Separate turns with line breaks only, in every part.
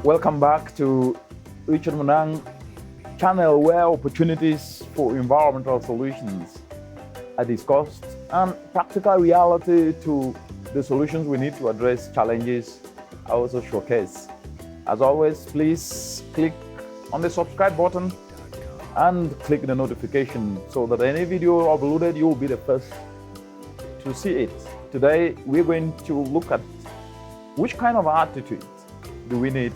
Welcome back to Richard Munang channel, where opportunities for environmental solutions are discussed and practical reality to the solutions we need to address challenges are also showcased. As always, please click on the subscribe button and click the notification so that any video uploaded, you will be the first to see it. Today, we're going to look at which kind of attitude do we need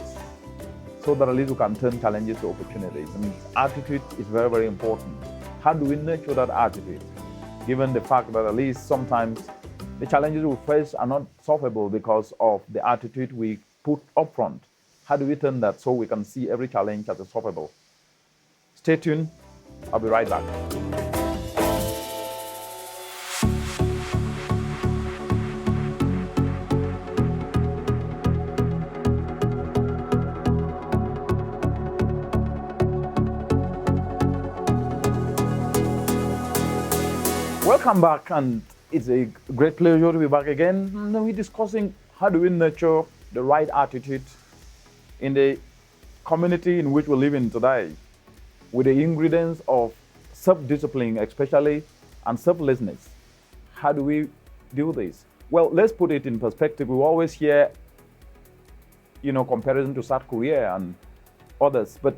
so that at least we can turn challenges to opportunities. And attitude is very, very important. How do we nurture that attitude? Given the fact that at least sometimes the challenges we face are not solvable because of the attitude we put up front. How do we turn that so we can see every challenge as a solvable? Stay tuned. I'll be right back. Welcome back, and it's a great pleasure to be back again. Now we're discussing how do we nurture the right attitude in the community in which we live in today, with the ingredients of self-discipline especially, and selflessness. How do we do this? Well, let's put it in perspective. We always hear, comparison to South Korea and others, but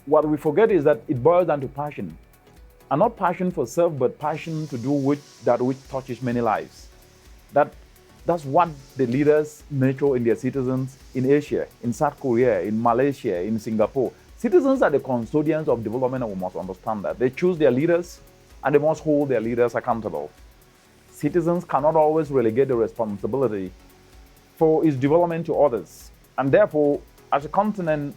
what we forget is that it boils down to passion. And not passion for self, but passion to do that which touches many lives. That's what the leaders nurture in their citizens in Asia, in South Korea, in Malaysia, in Singapore. Citizens are the custodians of development, and we must understand that. They choose their leaders, and they must hold their leaders accountable. Citizens cannot always relegate the responsibility for its development to others. And therefore, as a continent,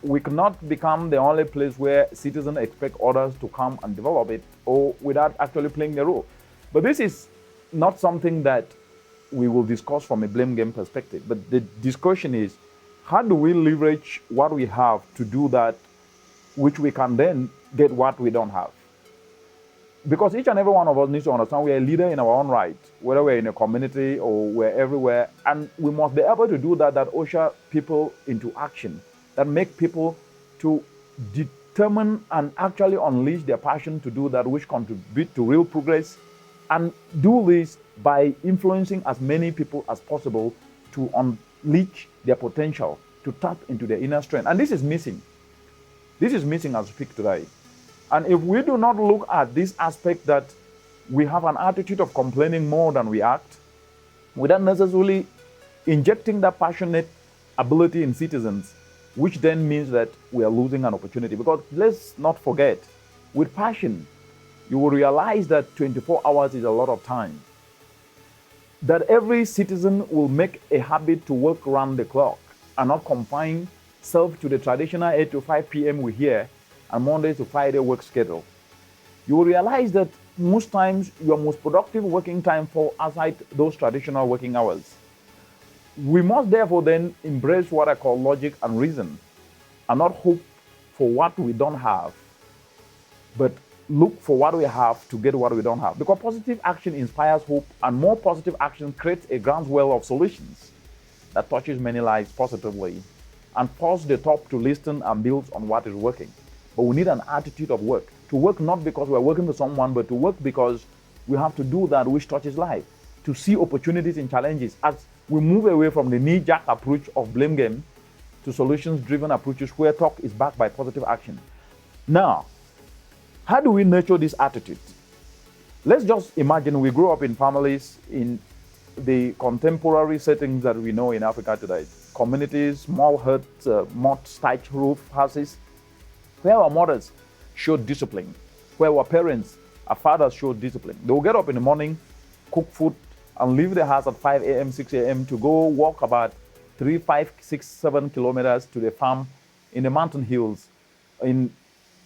we cannot become the only place where citizens expect others to come and develop it, or without actually playing the role. But this is not something that we will discuss from a blame game perspective. But the discussion is, how do we leverage what we have to do that which we can then get what we don't have? Because each and every one of us needs to understand we are a leader in our own right, whether we're in a community or we're everywhere. And we must be able to do that usher people into action, that make people to determine and actually unleash their passion to do that which contribute to real progress, and do this by influencing as many people as possible to unleash their potential, to tap into their inner strength. And this is missing. This is missing as we speak today. And if we do not look at this aspect, that we have an attitude of complaining more than we act, without necessarily injecting that passionate ability in citizens, which then means that we are losing an opportunity. Because let's not forget, with passion, you will realize that 24 hours is a lot of time. That every citizen will make a habit to work around the clock and not confine self to the traditional 8 to 5 p.m. we hear, and Monday to Friday work schedule. You will realize that most times your most productive working time falls outside those traditional working hours. We must therefore then embrace what I call logic and reason, and not hope for what we don't have, but look for what we have to get what we don't have. Because positive action inspires hope, and more positive action creates a groundswell of solutions that touches many lives positively and forces the top to listen and build on what is working. But we need an attitude of work. To work not because we're working for someone, but to work because we have to do that which touches life, to see opportunities in challenges as we move away from the knee-jerk approach of blame game to solutions-driven approaches where talk is backed by positive action. Now, how do we nurture this attitude? Let's just imagine we grew up in families in the contemporary settings that we know in Africa today. Communities, small huts, mud thatched roof houses, where our mothers showed discipline, where our parents, our fathers showed discipline. They will get up in the morning, cook food, and leave the house at 5 a.m., 6 a.m. to go walk about 3, 5, 6, 7 kilometers to the farm in the mountain hills in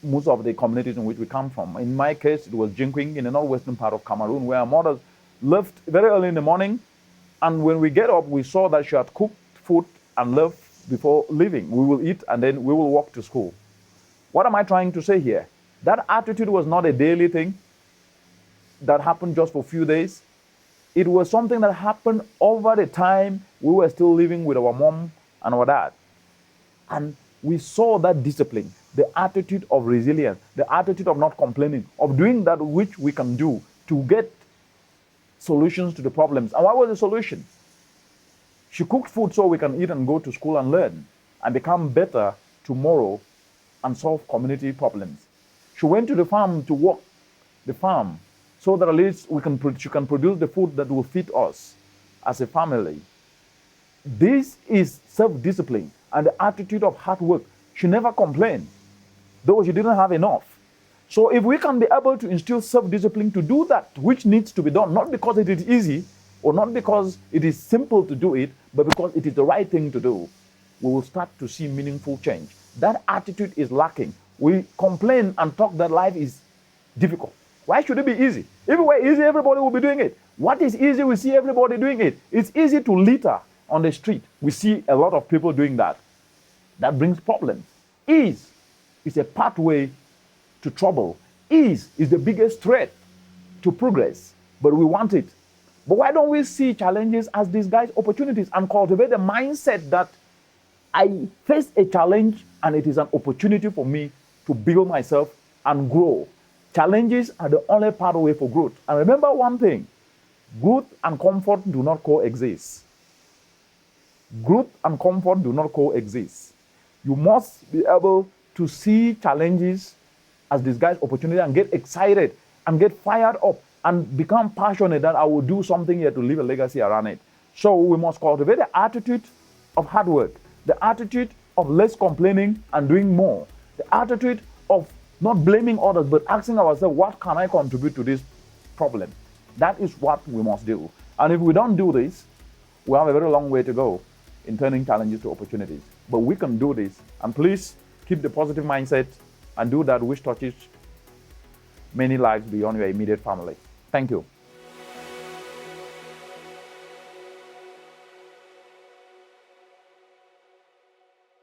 most of the communities in which we come from. In my case, it was Jinkwing in the northwestern part of Cameroon, where our mothers left very early in the morning, and when we get up, we saw that she had cooked food and left before leaving. We will eat, and then we will walk to school. What am I trying to say here? That attitude was not a daily thing that happened just for a few days. It was something that happened over the time we were still living with our mom and our dad. And we saw that discipline, the attitude of resilience, the attitude of not complaining, of doing that which we can do to get solutions to the problems. And what was the solution? She cooked food so we can eat and go to school and learn and become better tomorrow and solve community problems. She went to the farm to work the farm so that at least she can produce the food that will feed us as a family. This is self-discipline and the attitude of hard work. She never complained, though she didn't have enough. So if we can be able to instill self-discipline to do that which needs to be done, not because it is easy or not because it is simple to do it, but because it is the right thing to do, we will start to see meaningful change. That attitude is lacking. We complain and talk that life is difficult. Why should it be easy? If it were easy, everybody will be doing it. What is easy? We see everybody doing it. It's easy to litter on the street. We see a lot of people doing that. That brings problems. Ease is a pathway to trouble. Ease is the biggest threat to progress, but we want it. But why don't we see challenges as disguised opportunities and cultivate the mindset that I face a challenge and it is an opportunity for me to build myself and grow. Challenges are the only pathway for growth. And remember one thing, growth and comfort do not coexist. Growth and comfort do not coexist. You must be able to see challenges as disguised opportunity and get excited and get fired up and become passionate that I will do something here to leave a legacy around it. So we must cultivate the attitude of hard work, the attitude of less complaining and doing more, the attitude of not blaming others, but asking ourselves, what can I contribute to this problem? That is what we must do. And if we don't do this, we have a very long way to go in turning challenges to opportunities. But we can do this. And please keep the positive mindset and do that which touches many lives beyond your immediate family. Thank you.